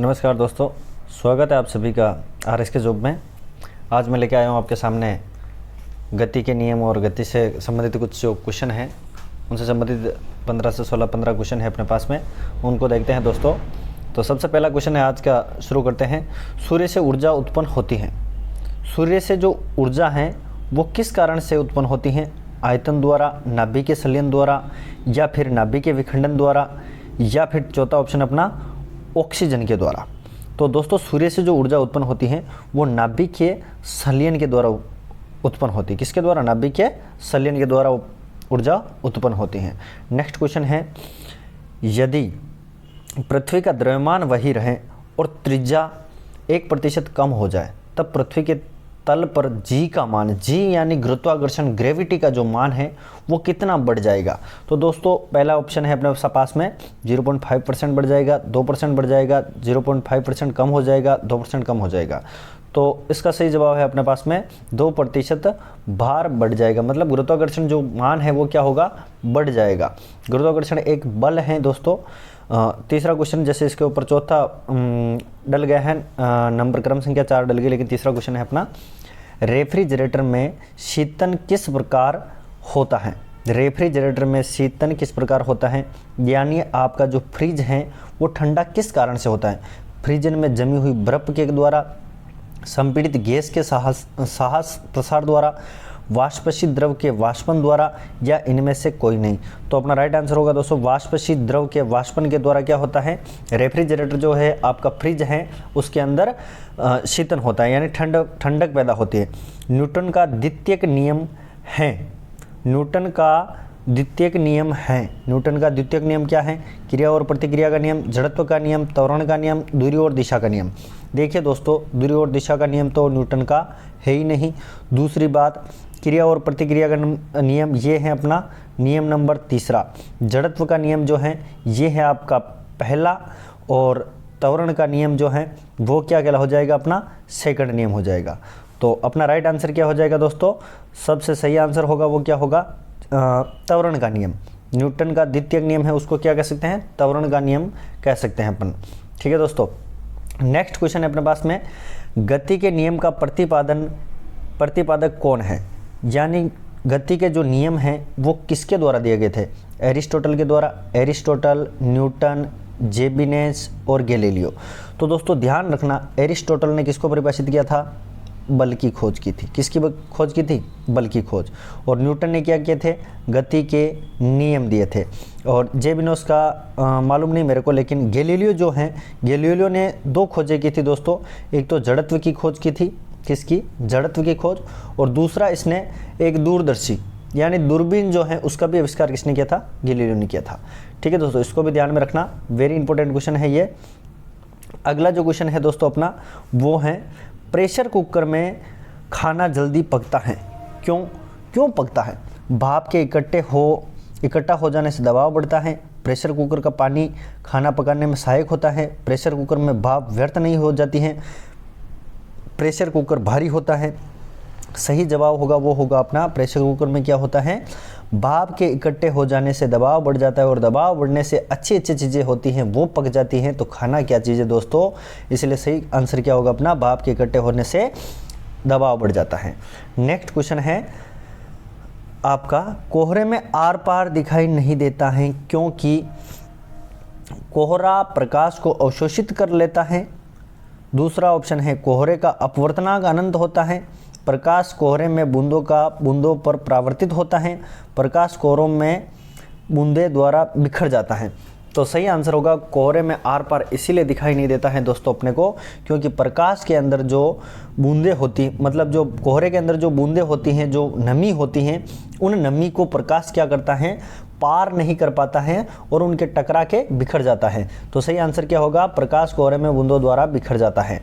नमस्कार दोस्तों, स्वागत है आप सभी का RSK जॉब में। आज मैं लेके आया हूँ आपके सामने गति के नियम और गति से संबंधित कुछ जो क्वेश्चन हैं उनसे संबंधित 15 से 15 क्वेश्चन है अपने पास में, उनको देखते हैं दोस्तों। तो सबसे पहला क्वेश्चन है आज का, शुरू करते हैं। सूर्य से ऊर्जा उत्पन्न होती है। सूर्य से जो ऊर्जा है वो किस कारण से उत्पन्न होती हैं? आयतन द्वारा, नाभिक के संलयन द्वारा, या फिर नाभिक के विखंडन द्वारा, या फिर चौथा ऑप्शन अपना ऑक्सीजन के द्वारा। तो दोस्तों सूर्य से जो ऊर्जा उत्पन्न होती है वो नाभिक के संलयन के द्वारा उत्पन्न होती है। किसके द्वारा? नाभिक के संलयन के द्वारा ऊर्जा उत्पन्न होती है। नेक्स्ट क्वेश्चन है, यदि पृथ्वी का द्रव्यमान वही रहे और त्रिज्या 1% कम हो जाए तब पृथ्वी के तल पर जी का मान, जी यानी गुरुत्वाकर्षण, ग्रेविटी का जो मान है वो कितना बढ़ जाएगा? तो दोस्तों पहला ऑप्शन है अपने पास में 0.5% बढ़ जाएगा, 2% बढ़ जाएगा, 0.5% कम हो जाएगा, 2% कम हो जाएगा। तो इसका सही जवाब है अपने पास में 2% भार बढ़ जाएगा। मतलब गुरुत्वाकर्षण जो मान है वो क्या होगा? बढ़ जाएगा। गुरुत्वाकर्षण एक बल है दोस्तों। तीसरा क्वेश्चन, जैसे इसके ऊपर चौथा डल गया है, नंबर क्रम संख्या 4 डल गई, लेकिन तीसरा क्वेश्चन है अपना, रेफ्रिजरेटर में शीतन किस प्रकार होता है? रेफ्रिजरेटर में शीतन किस प्रकार होता है? यानी आपका जो फ्रिज है वो ठंडा किस कारण से होता है? फ्रीजर में जमी हुई बर्फ के द्वारा, संपीड़ित गैस के साहस प्रसार द्वारा, वाष्पशीत द्रव के वाष्पन द्वारा, या इनमें से कोई नहीं। तो अपना राइट आंसर होगा दोस्तों वाष्पशीत द्रव के वाष्पन के द्वारा क्या होता है? रेफ्रिजरेटर जो है आपका फ्रिज है उसके अंदर शीतन होता है, यानी ठंडक पैदा होती है। न्यूटन का द्वितीयक नियम है। न्यूटन का द्वितीयक नियम है। न्यूटन का द्वितीयक नियम क्या है? क्रिया और प्रतिक्रिया का नियम, जड़त्व का नियम, त्वरण का नियम, दूरी और दिशा का नियम। देखिए दोस्तों, दूरी और दिशा का नियम तो न्यूटन का है ही नहीं। दूसरी बात, क्रिया और प्रतिक्रिया का नियम ये है अपना नियम नंबर तीसरा। जड़त्व का नियम जो है ये है आपका पहला, और त्वरण का नियम जो है वो क्या हो जाएगा? अपना सेकंड नियम हो जाएगा। तो अपना राइट आंसर क्या हो जाएगा दोस्तों? सबसे सही आंसर होगा वो क्या होगा? त्वरण का नियम। न्यूटन का द्वितीयक नियम है उसको क्या कह सकते हैं? त्वरण का नियम कह सकते हैं अपन। ठीक है दोस्तों, नेक्स्ट क्वेश्चन है अपने पास में, गति के नियम का प्रतिपादक कौन है? यानी गति के जो नियम हैं वो किसके द्वारा दिए गए थे? एरिस्टोटल के द्वारा। एरिस्टोटल, न्यूटन, जेबिनेस और गैलीलियो। तो दोस्तों ध्यान रखना, एरिस्टोटल ने किसको परिभाषित किया था? बल की खोज की थी। किसकी खोज की थी? बल की खोज। और न्यूटन ने क्या किए थे? गति के नियम दिए थे। और जेबिनेस का मालूम नहीं मेरे को, लेकिन गैलीलियो जो हैं, गैलीलियो ने 2 खोजें की थी दोस्तों। एक तो जड़त्व की खोज की थी। किसकी? जड़त्व की खोज। और दूसरा इसने एक दूरदर्शी यानी दूरबीन जो है उसका भी आविष्कार किसने किया था? गैलीलियो ने किया था। ठीक है दोस्तों, इसको भी ध्यान में रखना, वेरी इंपॉर्टेंट क्वेश्चन है ये। अगला जो क्वेश्चन है दोस्तों अपना वो है, प्रेशर कुकर में खाना जल्दी पकता है। क्यों पकता है? भाप के इकट्ठा हो जाने से दबाव बढ़ता है। प्रेशर कुकर का पानी खाना पकाने में सहायक होता है। प्रेशर कुकर में भाप व्यर्थ नहीं हो जाती है। प्रेशर कुकर भारी होता है। सही जवाब होगा वो होगा अपना, प्रेशर कुकर में क्या होता है? भाप के इकट्ठे हो जाने से दबाव बढ़ जाता है, और दबाव बढ़ने से अच्छी चीज़ें होती हैं वो पक जाती हैं। तो खाना क्या चीज़ है दोस्तों? इसलिए सही आंसर क्या होगा अपना? भाप के इकट्ठे होने से दबाव बढ़ जाता है। नेक्स्ट क्वेश्चन है आपका, कोहरे में आर पार दिखाई नहीं देता है क्योंकि कोहरा प्रकाश को अवशोषित कर लेता है। दूसरा ऑप्शन है, कोहरे का अपवर्तनांक अनंत होता है। प्रकाश कोहरे में बूंदों पर परावर्तित होता है। प्रकाश कोहरों में बूंदे द्वारा बिखर जाता है। तो सही आंसर होगा, कोहरे में आर पार इसीलिए दिखाई नहीं देता है दोस्तों अपने को, क्योंकि प्रकाश के अंदर जो बूंदे होती, मतलब जो कोहरे के अंदर जो बूंदे होती हैं, जो नमी होती हैं, उन नमी को प्रकाश क्या करता है? पार नहीं कर पाता है और उनके टकरा के बिखर जाता है। तो सही आंसर क्या होगा? प्रकाश कोहरे में बूंदों द्वारा बिखर जाता है।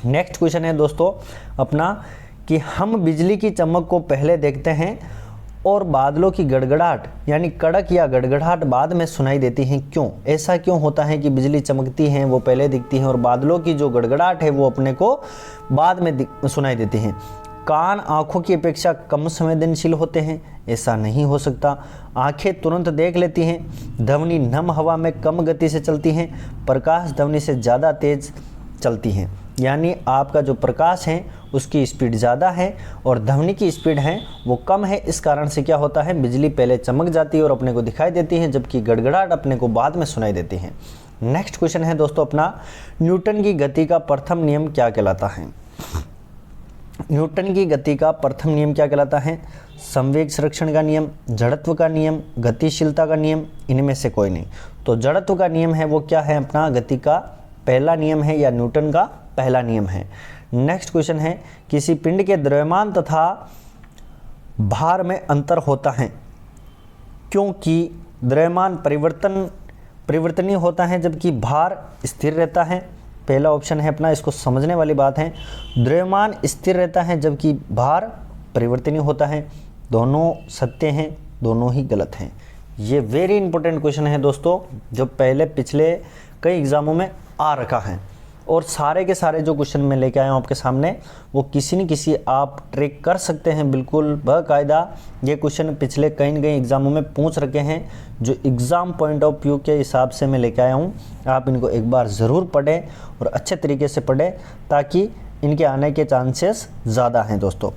नेक्स्ट क्वेश्चन है दोस्तों अपना, कि हम बिजली की चमक को पहले देखते हैं और बादलों की गड़गड़ाहट यानी कड़क या गड़गड़ाहट बाद में सुनाई देती हैं। क्यों? ऐसा क्यों होता है कि बिजली चमकती है वो पहले दिखती है और बादलों की जो गड़गड़ाहट है वो अपने को बाद में सुनाई देती हैं? कान आंखों की अपेक्षा कम संवेदनशील होते हैं? ऐसा नहीं हो सकता। आंखें तुरंत देख लेती हैं। ध्वनि नम हवा में कम गति से चलती हैं। प्रकाश ध्वनि से ज़्यादा तेज चलती हैं। यानी आपका जो प्रकाश है उसकी स्पीड ज़्यादा है और ध्वनि की स्पीड है वो कम है। इस कारण से क्या होता है, बिजली पहले चमक जाती है और अपने को दिखाई देती है, जबकि गड़गड़ाहट अपने को बाद में सुनाई देती है। नेक्स्ट क्वेश्चन है दोस्तों अपना, न्यूटन की गति का प्रथम नियम क्या कहलाता है? न्यूटन की गति का प्रथम नियम क्या कहलाता है? संवेग संरक्षण का नियम, जड़त्व का नियम, गतिशीलता का नियम, इनमें से कोई नहीं। तो जड़त्व का नियम है वो क्या है अपना, गति का पहला नियम है या न्यूटन का पहला नियम है। नेक्स्ट क्वेश्चन है, किसी पिंड के द्रव्यमान तथा भार में अंतर होता है क्योंकि द्रव्यमान परिवर्तनीय होता है जबकि भार स्थिर रहता है। पहला ऑप्शन है अपना, इसको समझने वाली बात है, द्रव्यमान स्थिर रहता है जबकि भार परिवर्तनीय होता है। दोनों सत्य हैं, दोनों ही गलत हैं। ये वेरी इंपॉर्टेंट क्वेश्चन है दोस्तों, जो पहले पिछले कई एग्जामों में आ रखा है और सारे के सारे जो क्वेश्चन मैं लेके आया हूँ आपके सामने वो किसी न किसी आप ट्रैक कर सकते हैं बिल्कुल बाकायदा। ये क्वेश्चन पिछले कई न कई एग्जामों में पूछ रखे हैं, जो एग्ज़ाम पॉइंट ऑफ व्यू के हिसाब से मैं लेके आया हूँ। आप इनको एक बार ज़रूर पढ़ें और अच्छे तरीके से पढ़ें ताकि इनके आने के चांसेस ज़्यादा हैं दोस्तों।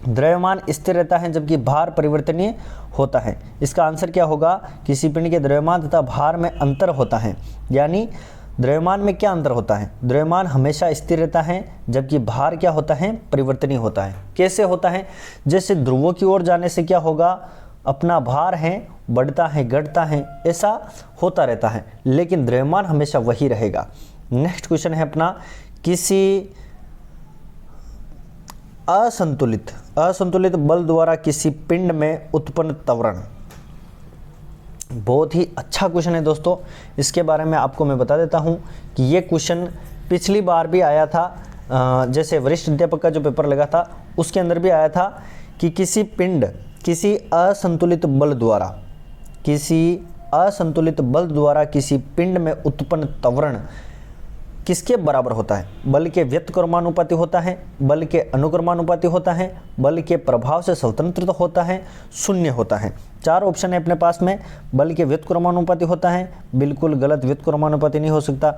द्रव्यमान स्थिर रहता है जबकि भार परिवर्तनीय होता है। इसका आंसर क्या होगा, किसी पिंड के द्रव्यमान तथा भार में अंतर होता है। यानी द्रव्यमान में क्या अंतर होता है, द्रव्यमान हमेशा स्थिर रहता है जबकि भार क्या होता है, परिवर्तनीय होता है। कैसे होता है, जैसे ध्रुवों की ओर जाने से क्या होगा, अपना भार है बढ़ता है घटता है, ऐसा होता रहता है, लेकिन द्रव्यमान हमेशा वही रहेगा। नेक्स्ट क्वेश्चन है अपना, किसी असंतुलित बल द्वारा किसी पिंड में उत्पन्न त्वरण। बहुत ही अच्छा क्वेश्चन है दोस्तों, इसके बारे में आपको मैं बता देता हूं कि ये क्वेश्चन पिछली बार भी आया था। जैसे वरिष्ठ अध्यापक का जो पेपर लगा था उसके अंदर भी आया था कि किसी असंतुलित बल द्वारा किसी पिंड में उत्पन्न त्वरण किसके बराबर होता है? बल के व्युत्क्रमानुपाती होता है, बल के अनुक्रमानुपाती होता है, बल के प्रभाव से स्वतंत्र होता है, शून्य होता है। चार ऑप्शन है अपने पास में। बल के व्युत्क्रमानुपाती होता है, बिल्कुल गलत, व्युत्क्रमानुपाती नहीं हो सकता।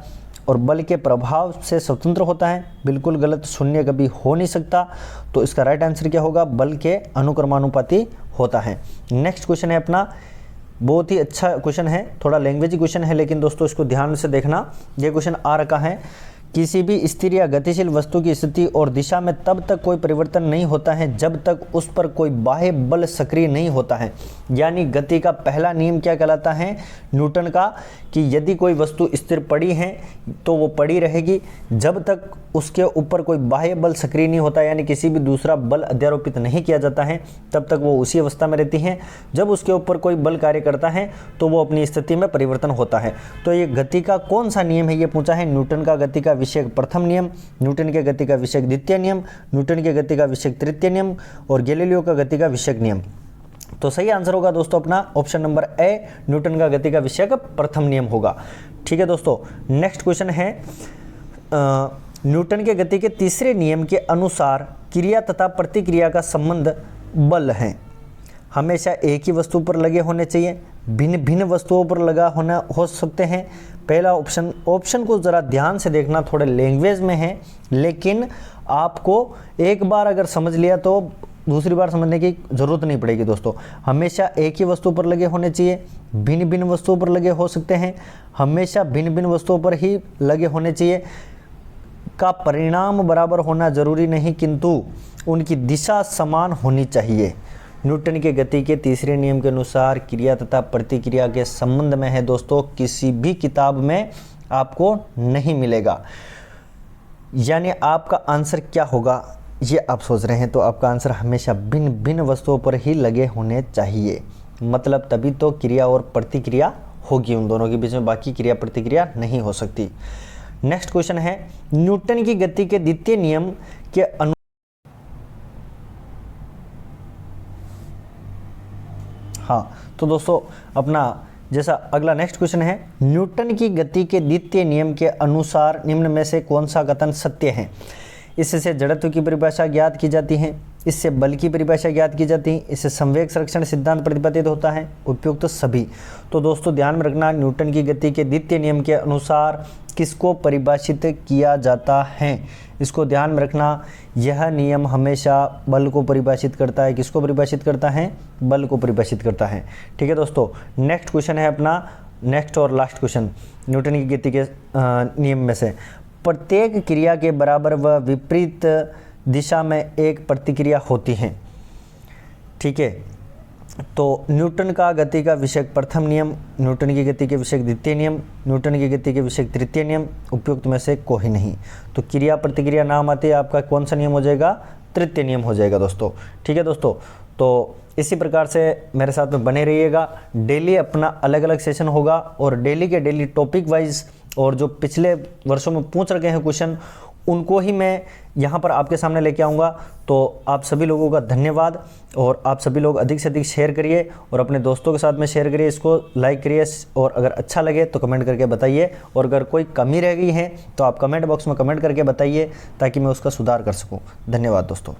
और बल के प्रभाव से स्वतंत्र होता है, बिल्कुल गलत, शून्य कभी हो नहीं सकता। तो इसका राइट आंसर क्या होगा, बल के अनुक्रमानुपाती होता है। नेक्स्ट क्वेश्चन है अपना, बहुत ही अच्छा क्वेश्चन है, थोड़ा लैंग्वेज क्वेश्चन है, लेकिन दोस्तों इसको ध्यान से देखना। ये क्वेश्चन आ रखा है, किसी भी स्थिर या गतिशील वस्तु की स्थिति और दिशा में तब तक कोई परिवर्तन नहीं होता है जब तक उस पर कोई बाह्य बल सक्रिय नहीं होता है। यानी गति का पहला नियम क्या कहलाता है, न्यूटन का, कि यदि कोई वस्तु स्थिर पड़ी है तो वो पड़ी रहेगी जब तक उसके ऊपर कोई बाह्य बल सक्रिय नहीं होता, यानी किसी भी दूसरा बल अध्यारोपित नहीं किया जाता है, तब तक वो उसी अवस्था में रहती हैं। जब उसके ऊपर कोई बल कार्य करता है तो वो अपनी स्थिति में परिवर्तन होता है। तो ये गति का कौन सा नियम है ये पूछा है। न्यूटन का गति का विषयक प्रथम नियम, न्यूटन के गति का विषयक द्वितीय नियम, न्यूटन के गति का विषयक तृतीय नियम और गैलीलियो का गति का विषयक नियम। तो सही आंसर होगा दोस्तों अपना ऑप्शन नंबर ए, न्यूटन का गति का विषयक प्रथम नियम होगा। ठीक है दोस्तों, नेक्स्ट क्वेश्चन है, न्यूटन के गति के तीसरे नियम के अनुसार क्रिया तथा प्रतिक्रिया का संबंध बल है हमेशा एक ही वस्तु पर लगे होने चाहिए, भिन्न भिन्न वस्तुओं पर लगा होना हो सकते हैं। पहला ऑप्शन को ज़रा ध्यान से देखना, थोड़े लैंग्वेज में है, लेकिन आपको एक बार अगर समझ लिया तो दूसरी बार समझने की ज़रूरत नहीं पड़ेगी दोस्तों। हमेशा एक ही वस्तु पर लगे होने चाहिए, भिन्न भिन्न वस्तुओं पर लगे हो सकते हैं, हमेशा भिन्न भिन्न वस्तुओं पर ही लगे होने चाहिए, का परिणाम बराबर होना जरूरी नहीं किंतु उनकी दिशा समान होनी चाहिए। न्यूटन के गति के तीसरे नियम के अनुसार क्रिया तथा प्रतिक्रिया के संबंध में है दोस्तों, किसी भी किताब में आपको नहीं मिलेगा। यानी आपका आंसर क्या होगा ये आप सोच रहे हैं, तो आपका आंसर हमेशा भिन्न भिन्न वस्तुओं पर ही लगे होने चाहिए, मतलब तभी तो क्रिया और प्रतिक्रिया होगी उन दोनों के बीच में, बाकी क्रिया प्रतिक्रिया नहीं हो सकती। नेक्स्ट क्वेश्चन है, न्यूटन की गति के द्वितीय नियम के तो दोस्तों अपना जैसा अगला नेक्स्ट क्वेश्चन है, न्यूटन की गति के द्वितीय नियम के अनुसार निम्न में से कौन सा कथन सत्य है। इससे जड़त्व की परिभाषा ज्ञात की जाती है, इससे बल की परिभाषा ज्ञात की जाती है, इससे संवेग संरक्षण सिद्धांत प्रतिपादित होता है, उपयुक्त तो सभी। तो दोस्तों ध्यान में रखना, न्यूटन की गति के द्वितीय नियम के अनुसार किसको परिभाषित किया जाता है, इसको ध्यान में रखना। यह नियम हमेशा बल को परिभाषित करता है। किसको परिभाषित करता है? बल को परिभाषित करता है। ठीक है दोस्तों, नेक्स्ट क्वेश्चन है अपना, नेक्स्ट और लास्ट क्वेश्चन न्यूटन की गति के नियम में से, प्रत्येक क्रिया के बराबर व विपरीत दिशा में एक प्रतिक्रिया होती है। ठीक है, तो न्यूटन का गति का विषयक प्रथम नियम, न्यूटन की गति के विषयक द्वितीय नियम, न्यूटन की गति के विषयक तृतीय नियम, उपयुक्त में से कोई नहीं। तो क्रिया प्रतिक्रिया नाम आते आपका कौन सा नियम हो जाएगा? तृतीय नियम हो जाएगा दोस्तों। ठीक है दोस्तों, तो इसी प्रकार से मेरे साथ में बने रहिएगा। डेली अपना अलग अलग सेशन होगा और डेली के डेली टॉपिक वाइज और जो पिछले वर्षों में पूछ रखे हैं क्वेश्चन उनको ही मैं यहाँ पर आपके सामने लेके आऊँगा। तो आप सभी लोगों का धन्यवाद, और आप सभी लोग अधिक से अधिक शेयर करिए और अपने दोस्तों के साथ में शेयर करिए, इसको लाइक करिए, और अगर अच्छा लगे तो कमेंट करके बताइए, और अगर कोई कमी रह गई है तो आप कमेंट बॉक्स में कमेंट करके बताइए ताकि मैं उसका सुधार कर सकूँ। धन्यवाद दोस्तों।